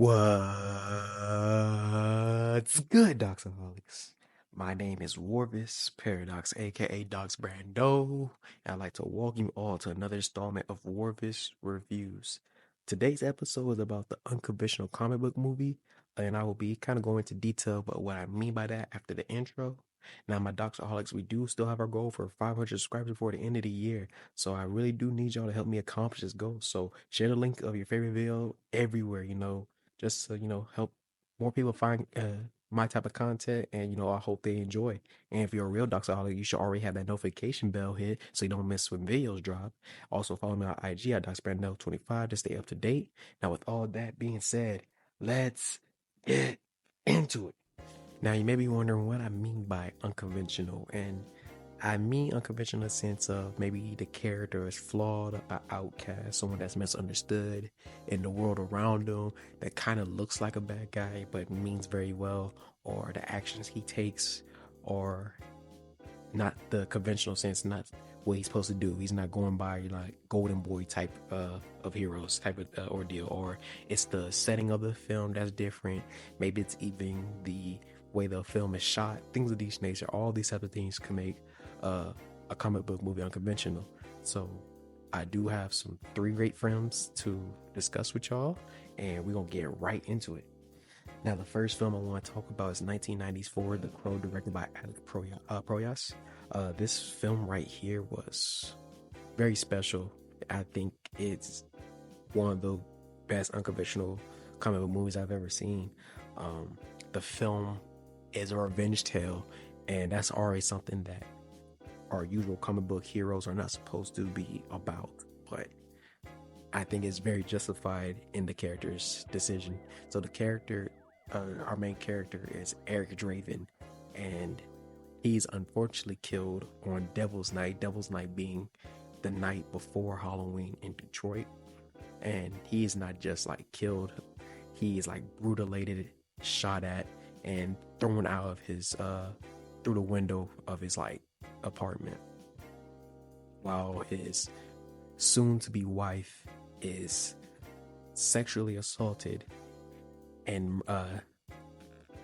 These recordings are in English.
What's good, DOXAHOLICS? My name is Rorvis Paradox, aka Dox Brando, and I'd like to welcome you all to another installment of Rorvis Reviews. Today's episode is about the Unconventional comic book movie, and I will be kind of going into detail about what I mean by that after the intro. Now, my DOXAHOLICS, we do still have our goal for 500 subscribers before the end of the year, so I really do need y'all to help me accomplish this goal. So, share the link of your favorite video everywhere, just to help more people find my type of content, and I hope they enjoy. And if you're a real doxaholic, you should already have that notification bell hit so you don't miss when videos drop. Also follow me on IG at DocsBrandell25 to stay up to date. Now, with all that being said, let's get into it. Now, you may be wondering what I mean by unconventional, and I mean unconventional in the sense of maybe the character is flawed, an outcast, someone that's misunderstood in the world around them, that kind of looks like a bad guy but means very well, or the actions he takes or not the conventional sense, not what he's supposed to do. He's not going by like golden boy type of heroes type of ordeal, or it's the setting of the film that's different. Maybe it's even the way the film is shot. Things of these nature, all these type of things can make a comic book movie unconventional. So I do have some three great films to discuss with y'all, and we're gonna get right into it. Now, the first film I want to talk about is 1990's The Crow, directed by Alec Proyas. This film right here was very special. I think it's one of the best unconventional comic book movies I've ever seen. The film is a revenge tale, and that's already something that our usual comic book heroes are not supposed to be about. But I think it's very justified in the character's decision. So the character, our main character, is Eric Draven, and he's unfortunately killed on Devil's Night. Devil's Night being the night before Halloween in Detroit. And he is not just like killed, he is like brutalated, shot at, and thrown out of his through the window of his like apartment, while his soon-to-be wife is sexually assaulted and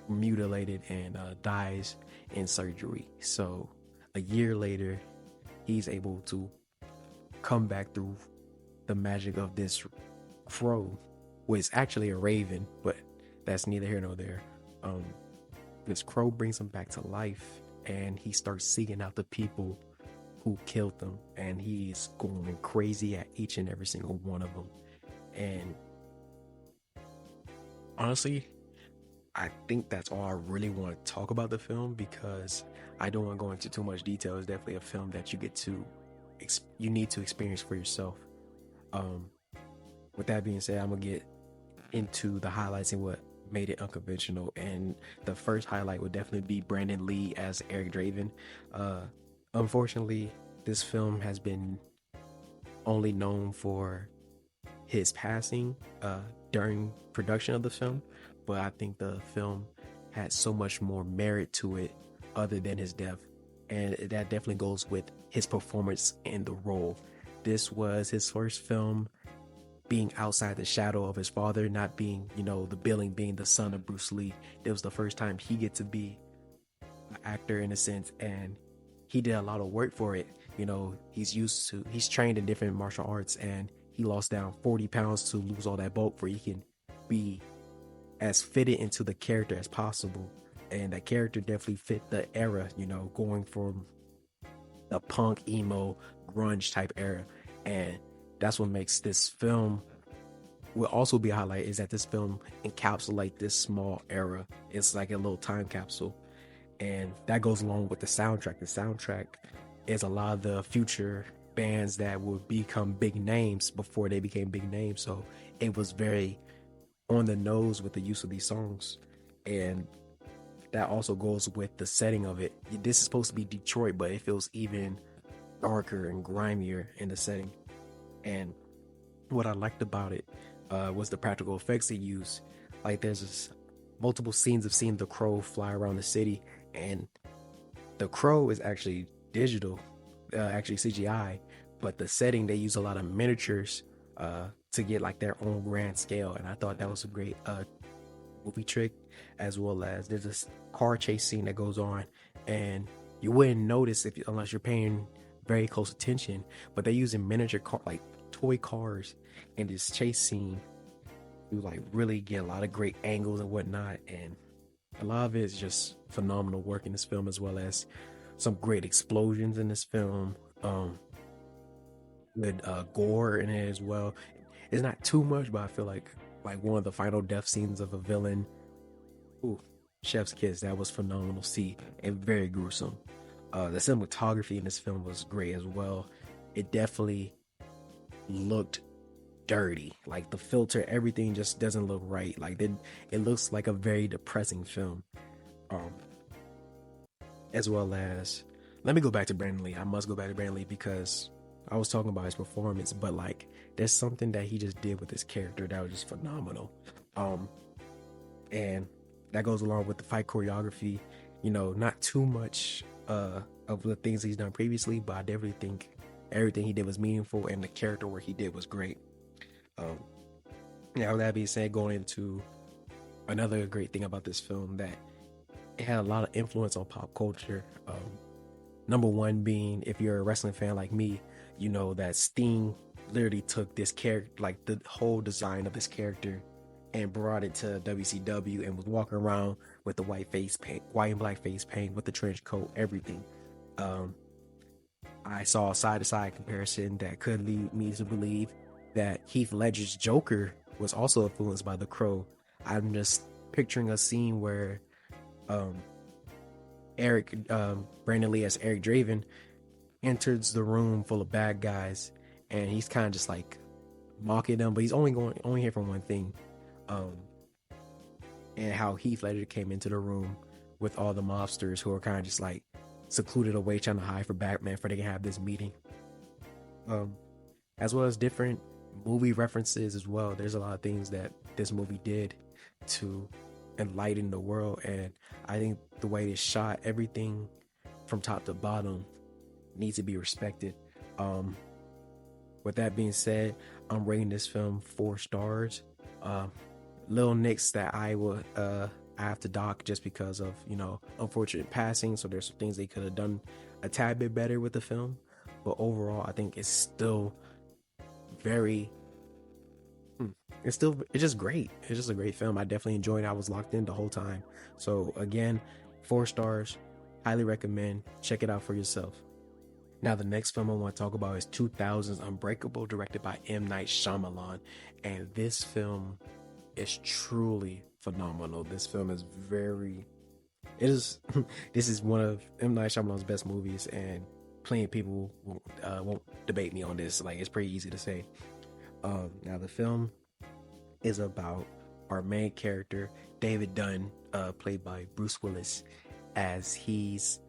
mutilated and dies in surgery. So a year later, he's able to come back through the magic of this crow, which is actually a raven, but that's neither here nor there. This crow brings him back to life, and he starts seeking out the people who killed them, and he's going crazy at each and every single one of them. And honestly, I think that's all I really want to talk about the film, because I don't want to go into too much detail. It's definitely a film that you need to experience for yourself. With that being said, I'm gonna get into the highlights and what made it unconventional. And the first highlight would definitely be Brandon Lee as Eric Draven. Unfortunately, this film has been only known for his passing during production of the film, but I think the film had so much more merit to it other than his death, and that definitely goes with his performance in the role. This was his first film being outside the shadow of his father, not being, the billing being the son of Bruce Lee. It was the first time he get to be an actor in a sense, and he did a lot of work for it. He's trained in different martial arts, and he lost down 40 pounds to lose all that bulk where he can be as fitted into the character as possible. And that character definitely fit the era, going from the punk, emo, grunge type era. And that's what makes this film will also be a highlight, is that this film encapsulates this small era. It's like a little time capsule. And that goes along with the soundtrack. The soundtrack is a lot of the future bands that would become big names before they became big names. So it was very on the nose with the use of these songs. And that also goes with the setting of it. This is supposed to be Detroit, but it feels even darker and grimier in the setting. And what I liked about it was the practical effects they used. Like, there's multiple scenes of seeing the crow fly around the city, and the crow is actually digital, actually CGI, but the setting, they use a lot of miniatures to get like their own grand scale. And I thought that was a great movie trick, as well as there's this car chase scene that goes on, and you wouldn't notice if unless you're paying very close attention, but they're using miniature car like toy cars in this chase scene. You like really get a lot of great angles and whatnot, and a lot of it is just phenomenal work in this film, as well as some great explosions in this film. With gore in it as well. It's not too much, but I feel like one of the final death scenes of a villain. Ooh, chef's kiss. That was phenomenal to see and very gruesome. The cinematography in this film was great as well. It definitely looked dirty. Like the filter, everything just doesn't look right. Like it looks like a very depressing film. Um, as well as, let me go back to Brandon Lee. I must go back to Brandon Lee because I was talking about his performance, but like there's something that he just did with his character that was just phenomenal. Um, and that goes along with the fight choreography. You know, not too much of the things he's done previously, but I definitely think everything he did was meaningful, and the character work he did was great. Um, yeah, with that being said, going into another great thing about this film, that it had a lot of influence on pop culture. Number one being, if you're a wrestling fan like me, you know that Sting literally took this character, like the whole design of this character, and brought it to WCW and was walking around with the white face paint, white and black face paint, with the trench coat, everything. Um, I saw a side to side comparison that could lead me to believe that Heath Ledger's Joker was also influenced by The Crow. I'm just picturing a scene where um, Brandon Lee as Eric Draven enters the room full of bad guys, and he's kind of just like mocking them, but he's only here for one thing. Um, and how Heath Ledger came into the room with all the mobsters who are kind of just like secluded away, trying to hide for Batman, for they can have this meeting. Um, as well as different movie references as well. There's a lot of things that this movie did to enlighten the world, and I think the way it's shot, everything from top to bottom needs to be respected. With that being said, I'm rating this film 4 stars. Little nicks that I have to dock just because of, you know, unfortunate passing. So there's some things they could have done a tad bit better with the film, but overall I think it's still very it's just great. It's just a great film. I definitely enjoyed it. I was locked in the whole time. So again, 4 stars, highly recommend. Check it out for yourself. Now, the next film I want to talk about is 2000's Unbreakable, directed by M. Night Shyamalan. And this film is truly phenomenal. This film is this is one of M. Night Shyamalan's best movies, and plenty of people won't debate me on this. Like, it's pretty easy to say. Now, the film is about our main character, David Dunn, played by Bruce Willis, as he's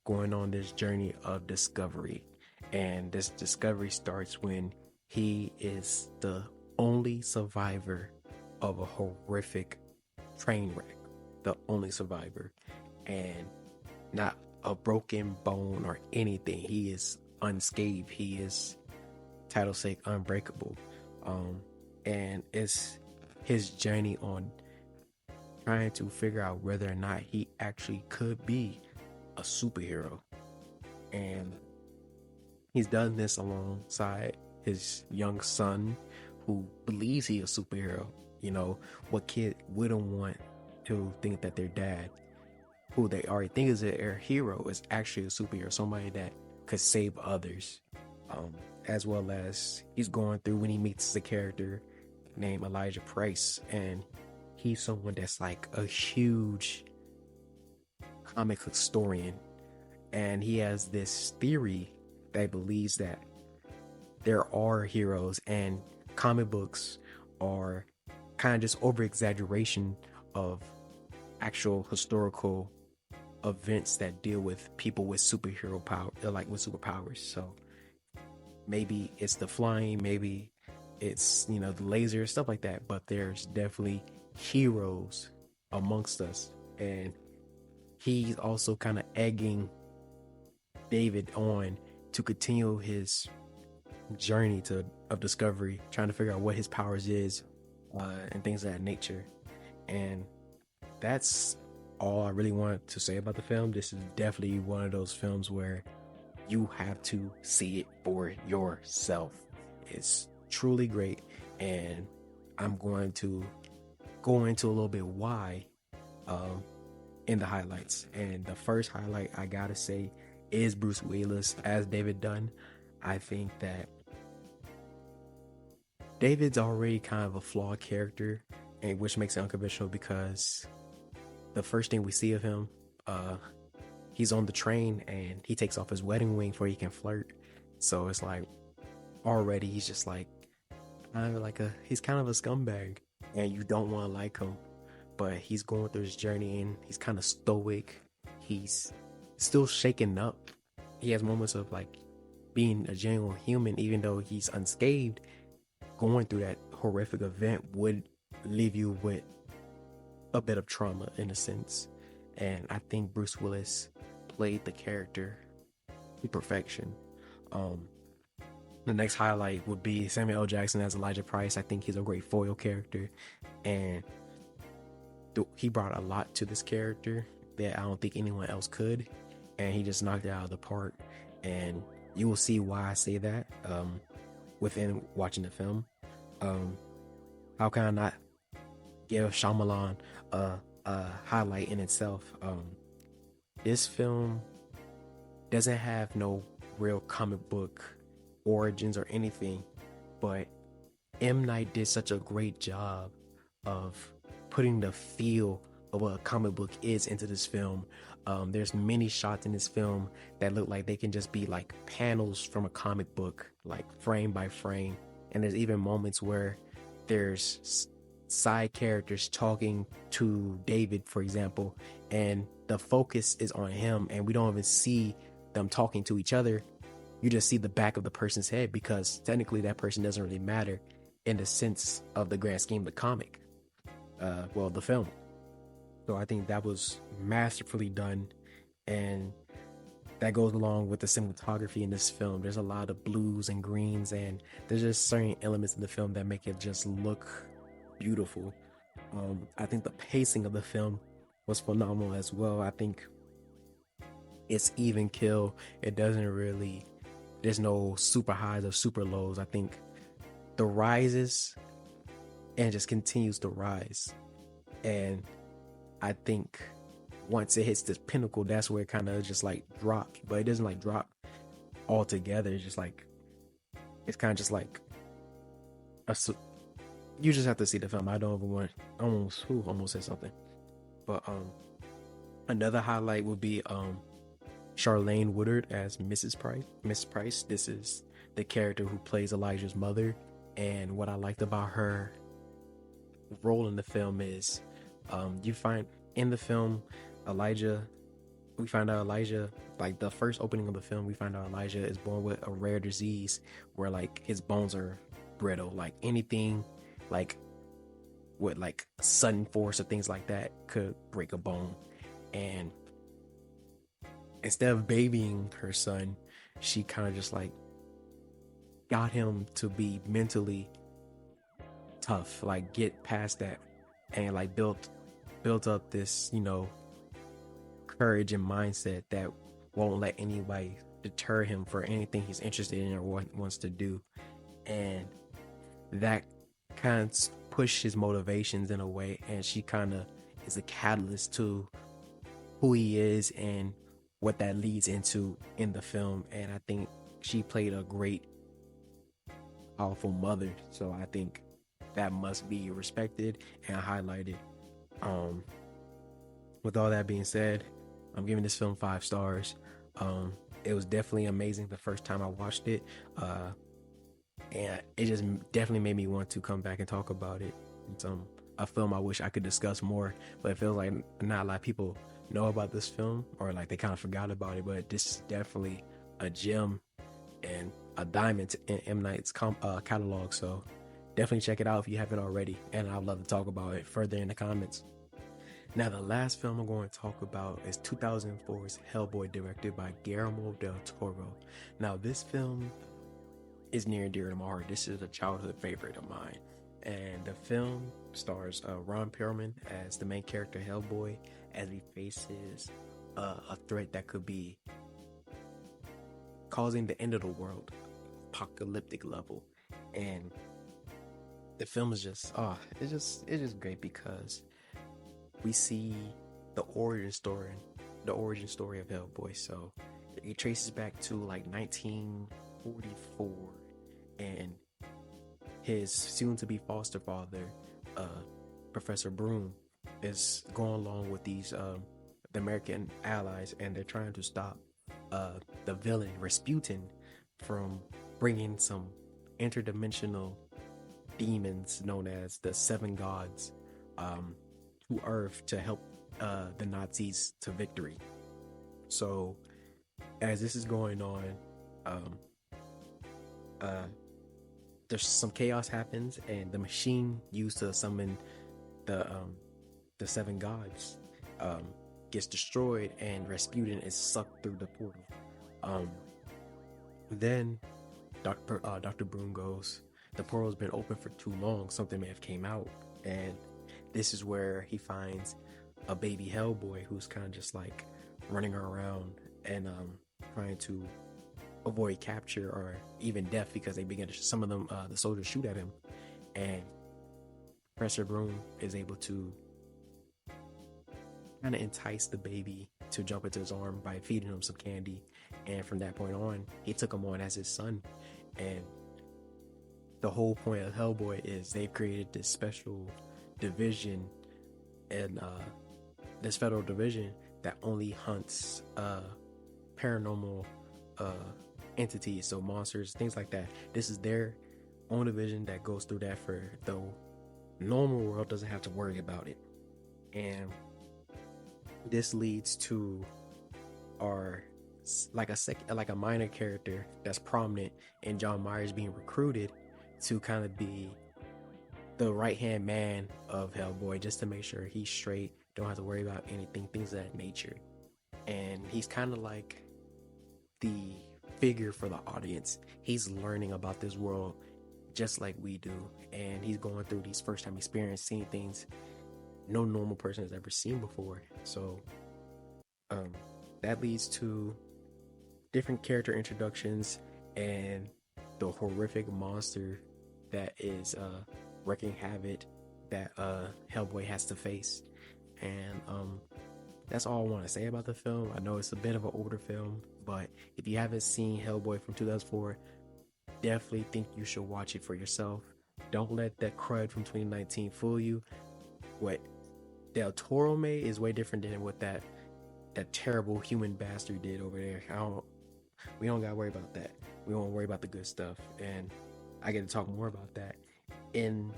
going on this journey of discovery. And this discovery starts when he is the only survivor of a horrific train wreck. The only survivor. And not a broken bone or anything. He is unscathed. He is, title sake, unbreakable. And it's his journey on trying to figure out whether or not he actually could be a superhero. And he's done this alongside his young son, who believes he's a superhero. You know, what kid wouldn't want to think that their dad, who they already think is their hero, is actually a superhero, somebody that could save others. As well as he's going through when he meets the character named Elijah Price, and he's someone that's like a huge comic historian, and he has this theory that believes that there are heroes, and comic books are kind of just over exaggeration of actual historical events that deal with people with superhero power, like with superpowers. So maybe it's the flying, maybe it's, you know, the laser, stuff like that, but there's definitely heroes amongst us. And he's also kind of egging David on to continue his journey of discovery, trying to figure out what his powers is, and things of that nature. And that's all I really wanted to say about the film. This is definitely one of those films where you have to see it for yourself. It's truly great, and I'm going to go into a little bit why um, in the highlights. And the first highlight I gotta say is Bruce Willis as David Dunn. I think that David's already kind of a flawed character, and which makes it unconventional because the first thing we see of him, uh, he's on the train and he takes off his wedding ring before he can flirt. So it's like already he's just like kind of like he's kind of a scumbag, and you don't want to like him. But he's going through his journey and he's kind of stoic. He's still shaken up. He has moments of like being a genuine human, even though he's unscathed. Going through that horrific event would leave you with a bit of trauma in a sense. And I think Bruce Willis played the character to perfection. The next highlight would be Samuel L. Jackson as Elijah Price. I think he's a great foil character, and he brought a lot to this character that I don't think anyone else could, and he just knocked it out of the park. And you will see why I say that within watching the film. How can I not give Shyamalan a highlight in itself? This film doesn't have no real comic book origins or anything, but M. Night did such a great job of putting the feel of what a comic book is into this film. There's many shots in this film that look like they can just be like panels from a comic book, like frame by frame. And there's even moments where there's side characters talking to David, for example, and the focus is on him, and we don't even see them talking to each other. You just see the back of the person's head, because technically that person doesn't really matter in the sense of the grand scheme of the comic, the film. So I think that was masterfully done, and that goes along with the cinematography in this film. There's a lot of blues and greens, and there's just certain elements in the film that make it just look beautiful. I think the pacing of the film was phenomenal as well. I think it's even kill. It doesn't really, there's no super highs or super lows. I think the rises and just continues to rise. And I think once it hits this pinnacle, that's where it kind of just like drops, but it doesn't like drop altogether. It's just like, it's kind of just like you just have to see the film. I don't even want, almost said something. But another highlight would be Charlene Woodard as Mrs. Price. Miss Price. This is the character who plays Elijah's mother. And what I liked about her role in the film is you find in the film we find out Elijah, like the first opening of the film, we find out Elijah is born with a rare disease where like his bones are brittle. Like anything like with like sudden force or things like that could break a bone. And instead of babying her son, she kind of just like got him to be mentally tough, like get past that, and like built up this, courage and mindset that won't let anybody deter him for anything he's interested in or what he wants to do. And that kind of push his motivations in a way, and she kind of is a catalyst to who he is and what that leads into in the film. And I think she played a great, powerful mother, so I think that must be respected and highlighted. With all that being said, I'm giving this film 5 stars. It was definitely amazing the first time I watched it, and it just definitely made me want to come back and talk about it. It's a film I wish I could discuss more, but it feels like not a lot of people know about this film, or like they kind of forgot about it. But this is definitely a gem and a diamond in M. Night's catalog, so definitely check it out if you haven't already, and I'd love to talk about it further in the comments. Now, the last film I'm going to talk about is 2004's Hellboy, directed by Guillermo del Toro. Now, this film is near and dear to my heart. This is a childhood favorite of mine. And the film stars Ron Perlman as the main character Hellboy as he faces a threat that could be causing the end of the world, apocalyptic level. And the film is just it's just great because we see the origin story of Hellboy. So it traces back to like 1944, and his soon-to-be foster father, Professor Broom, is going along with these the American allies, and they're trying to stop the villain Rasputin from bringing some interdimensional demons known as the Seven Gods to Earth to help the Nazis to victory. So as this is going on, there's some chaos happens, and the machine used to summon the seven gods gets destroyed, and Rasputin is sucked through the portal. Then Dr. Broom goes, the portal's been open for too long, something may have came out, and this is where he finds a baby Hellboy who's kind of just like running around and trying to avoid capture or even death, because they begin to, some of them, the soldiers shoot at him, and Professor Broom is able to kind of entice the baby to jump into his arm by feeding him some candy. And from that point on, he took him on as his son. And the whole point of Hellboy is they've created this special division, and this federal division that only hunts paranormal entities, so monsters, things like that. This is their own division that goes through that, for the normal world doesn't have to worry about it. And this leads to our like a minor character that's prominent in John Myers being recruited to kind of be the right hand man of Hellboy, just to make sure he's straight, don't have to worry about anything, things of that nature. And he's kind of like the figure for the audience. He's learning about this world just like we do, and he's going through these first time experience, seeing things no normal person has ever seen before. So that leads to different character introductions and the horrific monster that is wreaking havoc that Hellboy has to face. And that's all I want to say about the film. I know it's a bit of an older film, but if you haven't seen Hellboy from 2004, definitely think you should watch it for yourself. Don't let that crud from 2019 fool you. What Del Toro made is way different than what that terrible human bastard did over there. We don't gotta worry about that. We don't worry about the good stuff, and I get to talk more about that in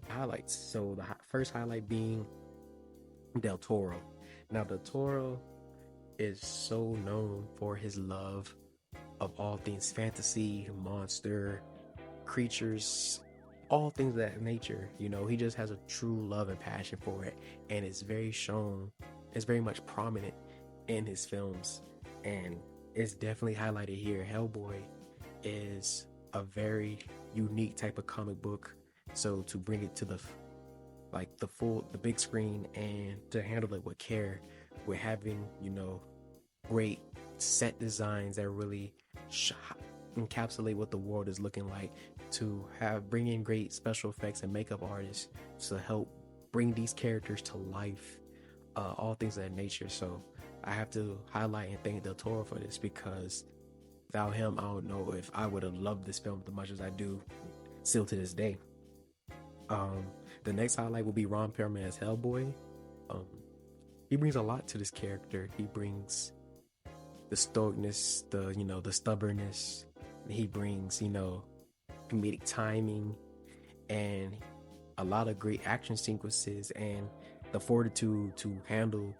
highlights. So the first highlight being Del Toro. Now, Del Toro is so known for his love of all things fantasy, monster, creatures, all things of that nature. You know, he just has a true love and passion for it, and it's very much prominent in his films, and it's definitely highlighted here. Hellboy is a very unique type of comic book, so to bring it to the big screen and to handle it with care, with having, you know, great set designs that really encapsulate what the world is looking like, to bring in great special effects and makeup artists to help bring these characters to life, all things of that nature. So I have to highlight and thank Del Toro for this, because without him, I don't know if I would have loved this film as much as I do still to this day. The next highlight will be Ron Perlman as Hellboy. He brings a lot to this character. He brings the stoicness, the stubbornness. He brings, comedic timing and a lot of great action sequences, and the fortitude to handle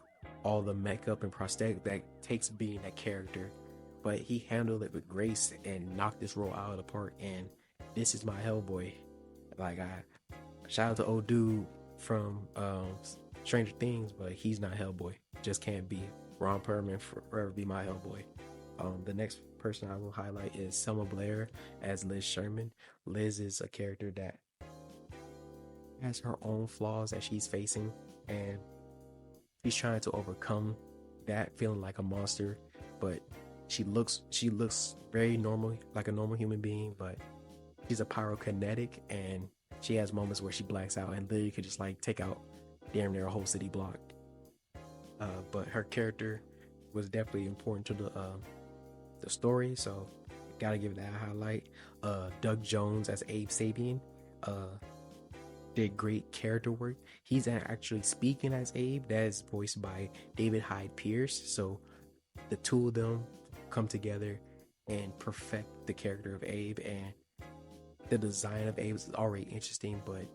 all the makeup and prosthetic that takes being that character. But he handled it with grace and knocked this role out of the park, and this is my Hellboy. Like, I shout out to old dude from Stranger Things, but he's not Hellboy. Just can't be. Ron Perlman forever be my Hellboy. The next person I will highlight is Selma Blair as Liz Sherman. Liz is a character that has her own flaws that she's facing, and she's trying to overcome that feeling like a monster. But she looks very normal, like a normal human being, but she's a pyrokinetic, and she has moments where she blacks out and literally could just like take out damn near a whole city block. But her character was definitely important to the story, so gotta give that a highlight. Doug Jones as Abe Sapien uh, did great character work. He's actually speaking as Abe, that is voiced by David Hyde Pierce. So the two of them come together and perfect the character of Abe, and the design of Abe is already interesting, but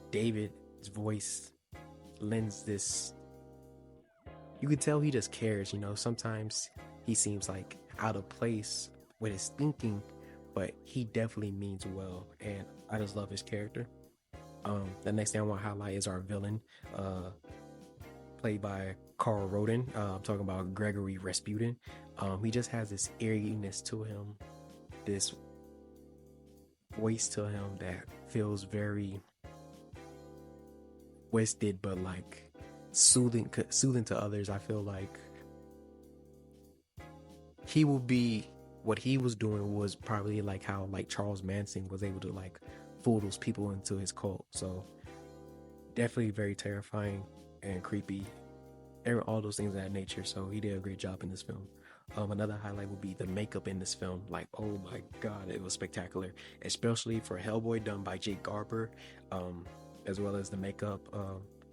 David's voice lends this, you can tell he just cares, sometimes he seems like out of place with his thinking, but he definitely means well, and I just love his character. The next thing I want to highlight is our villain, played by Carl Roden. I'm talking about Gregory Rasputin. He just has this eeriness to him, this voice to him that feels very twisted, but like soothing to others. I feel like he will be, what he was doing was probably like how like Charles Manson was able to like fool those people into his cult. So definitely very terrifying and creepy, and all those things of that nature. So he did a great job in this film. Another highlight would be the makeup in this film. Like, oh my god, it was spectacular, especially for Hellboy, done by Jake Garber, as well as the makeup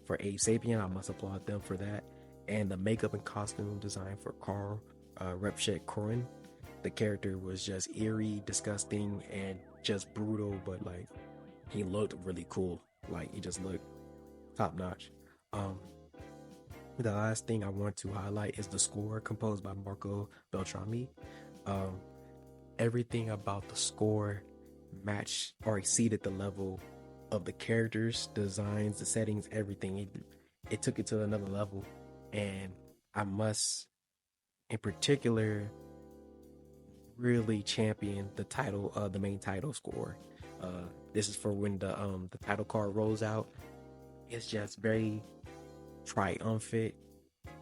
for Abe Sapien. I must applaud them for that, and the makeup and costume design for Carl Repchek Corin. The character was just eerie, disgusting, and just brutal, but like he looked really cool. Like he just looked top notch. The last thing I want to highlight is the score composed by Marco Beltrami. Um, Everything about the score matched or exceeded the level of the characters, designs, the settings, everything. It took it to another level, and I must, in particular, really champion the main title score. This is for when the title card rolls out. It's just very triumphant,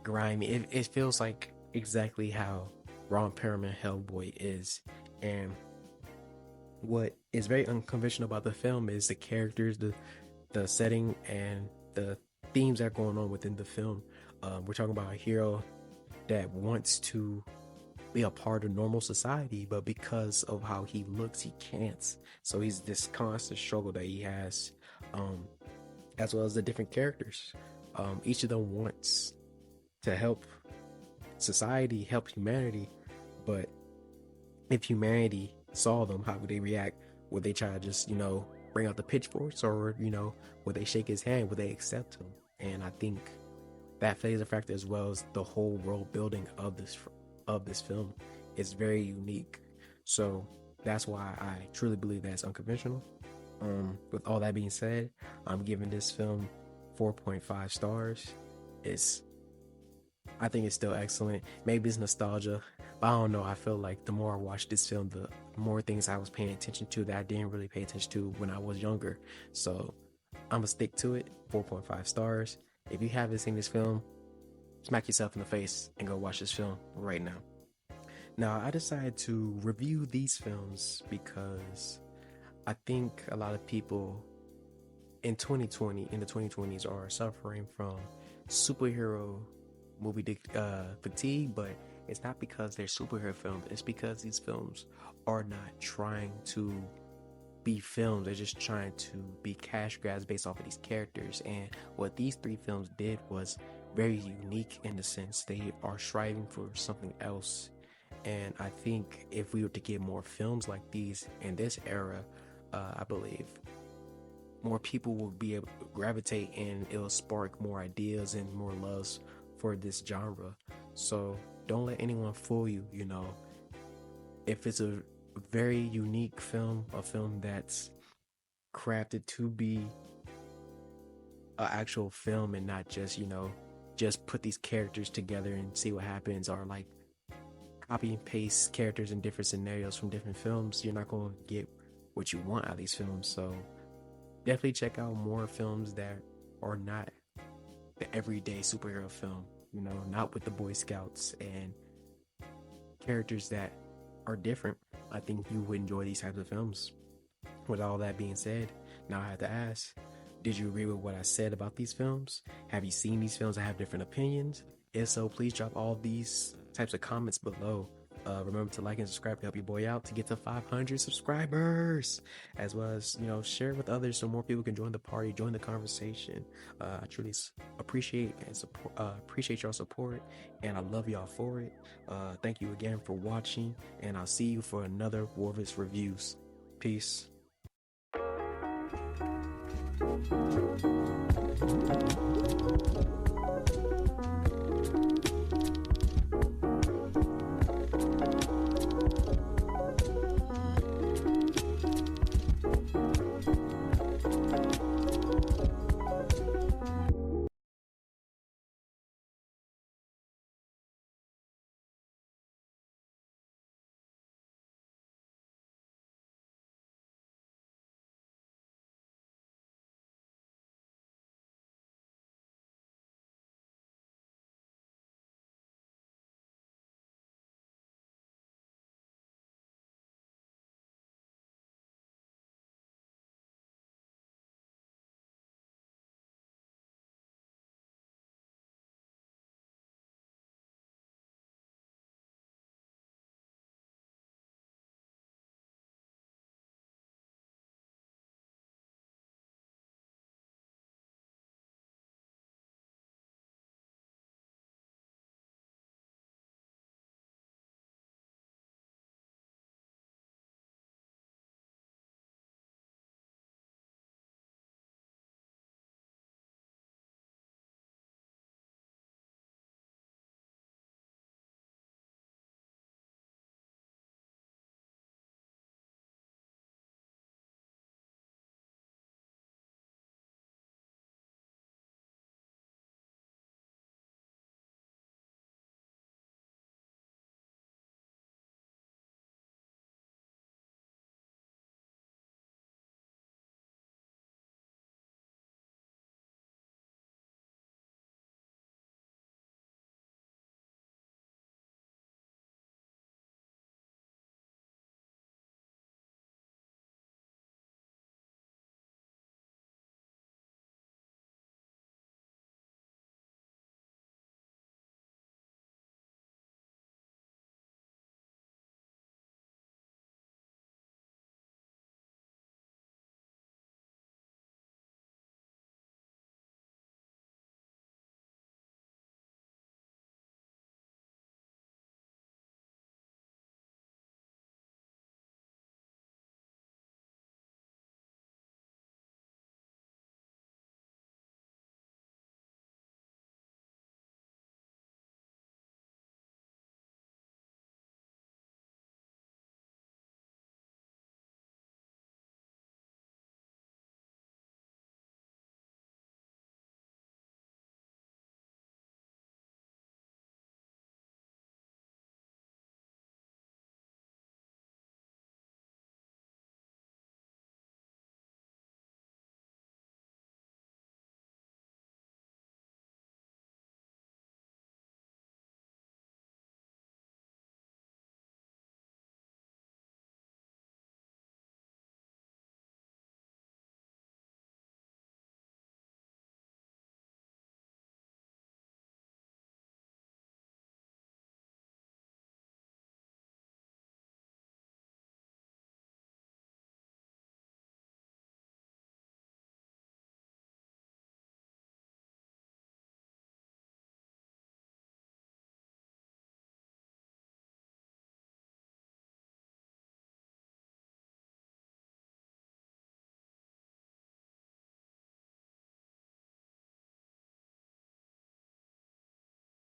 grimy. It feels like exactly how Ron Perlman Hellboy is. And what is very unconventional about the film is the characters, the setting, and the themes that are going on within the film. We're talking about a hero that wants to be a part of normal society, but because of how he looks, he can't. So he's this constant struggle that he has, as well as the different characters. Each of them wants to help society, help humanity, but if humanity saw them, how would they react? Would they try to just, bring out the pitchforks, or, would they shake his hand? Would they accept him? And I think that plays a factor, as well as the whole world building of this film is very unique. So that's why I truly believe that it's unconventional. With all that being said, I'm giving this film 4.5 stars. I think it's still excellent. Maybe it's nostalgia, but I don't know. I feel like the more I watch this film, the more things I was paying attention to that I didn't really pay attention to when I was younger. So I'm gonna stick to it. 4.5 stars. If you haven't seen this film, smack yourself in the face and go watch this film right now. Now, I decided to review these films because I think a lot of people in the 2020s are suffering from superhero movie fatigue, but it's not because they're superhero films. It's because these films are not trying to be films. They're just trying to be cash grabs based off of these characters. And what these three films did was very unique in the sense they are striving for something else. And I think if we were to get more films like these in this era, I believe more people will be able to gravitate, and it'll spark more ideas and more loves for this genre. So don't let anyone fool you. If it's a very unique film, a film that's crafted to be an actual film and not just just put these characters together and see what happens, or like copy and paste characters in different scenarios from different films, you're not going to get what you want out of these films. So definitely check out more films that are not the everyday superhero film, not with the Boy Scouts and characters that are different. I think you would enjoy these types of films. With all that being said, now I have to ask, did you agree with what I said about these films? Have you seen these films? I have different opinions. If so, please drop all these types of comments below. Remember to like and subscribe to help your boy out to get to 500 subscribers, as well as share with others so more people can join the party, join the conversation. I truly appreciate and appreciate your support, and I love y'all for it. Thank you again for watching, and I'll see you for another Rorvis reviews. Peace.